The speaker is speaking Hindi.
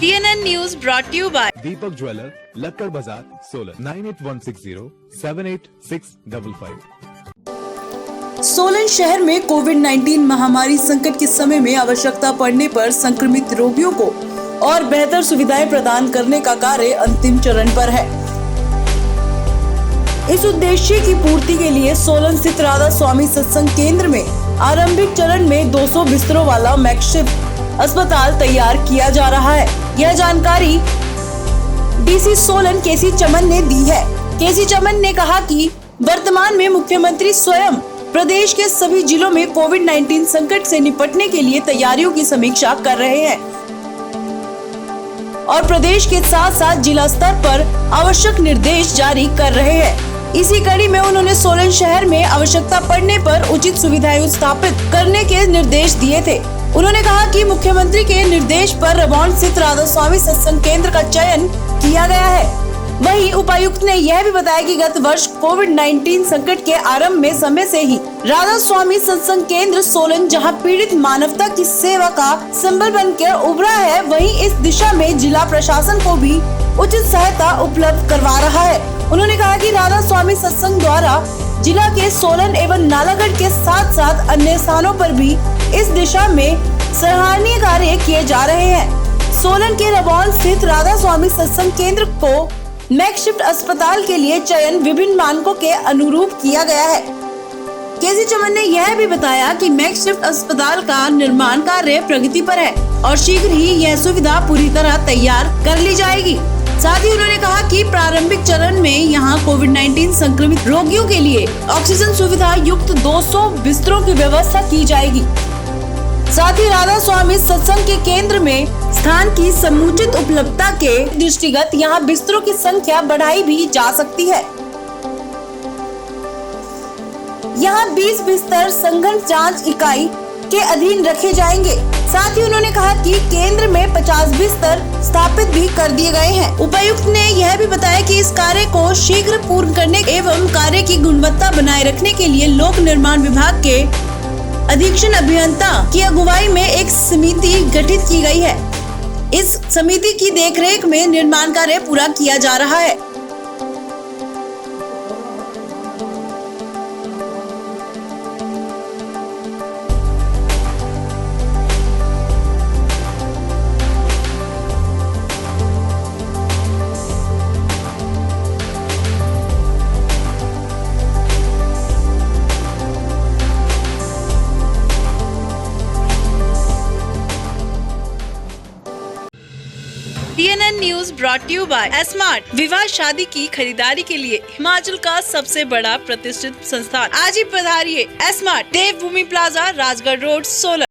DNN News brought to you by Deepak jeweller, Lakkar Bazar, Solan 9816078655। Solan शहर में कोविड-19 महामारी संकट के समय में आवश्यकता पड़ने पर संक्रमित रोगियों को और बेहतर सुविधाएं प्रदान करने का कार्य अंतिम चरण पर है। इस उद्देश्य की पूर्ति के लिए सोलन स्थित राधा स्वामी सत्संग केंद्र में आरंभिक चरण में 200 बिस्तरों वाला मैकशिफ्ट अस्पताल तैयार किया जा रहा है। यह जानकारी डीसी सोलन केसी चमन ने दी है। केसी चमन ने कहा कि वर्तमान में मुख्यमंत्री स्वयं प्रदेश के सभी जिलों में कोविड-19 संकट से निपटने के लिए तैयारियों की समीक्षा कर रहे हैं और प्रदेश के साथ साथ जिला स्तर पर आवश्यक निर्देश जारी कर रहे हैं। इसी कड़ी में उन्होंने सोलन शहर में आवश्यकता पड़ने पर उचित सुविधाएं स्थापित करने के निर्देश दिए थे। उन्होंने कहा कि मुख्यमंत्री के निर्देश पर रबौन स्थित राधा स्वामी सत्संग केंद्र का चयन किया गया है। वहीं उपायुक्त ने यह भी बताया कि गत वर्ष कोविड-19 संकट के आरंभ में समय से ही राधा स्वामी सत्संग केंद्र सोलन जहां पीड़ित मानवता की सेवा का सिंबल बनकर उभरा है, वहीं इस दिशा में जिला प्रशासन को भी उचित सहायता उपलब्ध करवा रहा है। उन्होंने कहा कि राधा स्वामी सत्संग द्वारा जिला के सोलन एवं नालागढ़ के साथ साथ अन्य स्थानों पर भी इस दिशा में सराहनीय कार्य किए जा रहे हैं। सोलन के रबौन स्थित राधा स्वामी सत्संग केंद्र को मैकशिफ्ट अस्पताल के लिए चयन विभिन्न मानकों के अनुरूप किया गया है। केसी चमन ने यह भी बताया कि मैकशिफ्ट अस्पताल का निर्माण कार्य प्रगति पर है और शीघ्र ही यह सुविधा पूरी तरह तैयार कर ली जाएगी। साथ ही उन्होंने कहा कि प्रारंभिक चरण में यहां कोविड-19 संक्रमित रोगियों के लिए ऑक्सीजन सुविधा युक्त 200 बिस्तरों की व्यवस्था की जाएगी। साथ ही राधा स्वामी सत्संग के केंद्र में स्थान की समुचित उपलब्धता के दृष्टिगत यहां बिस्तरों की संख्या बढ़ाई भी जा सकती है। यहां 20 बिस्तर संघन जांच इकाई के अधीन रखे जाएंगे। साथ ही उन्होंने कहा कि केंद्र में 50 बिस्तर स्थापित भी कर दिए गए हैं। उपायुक्त ने यह भी बताया कि इस कार्य को शीघ्र पूर्ण करने एवं कार्य की गुणवत्ता बनाए रखने के लिए लोक निर्माण विभाग के अधीक्षण अभियंता की अगुवाई में एक समिति गठित की गई है। इस समिति की देखरेख में निर्माण कार्य पूरा किया जा रहा है। DNN News brought to you by smart. विवाह शादी की खरीदारी के लिए हिमाचल का सबसे बड़ा प्रतिष्ठित संस्थान। आज ही पधारिए स्मार्ट, देवभूमि प्लाजा, राजगढ़ रोड, सोलन।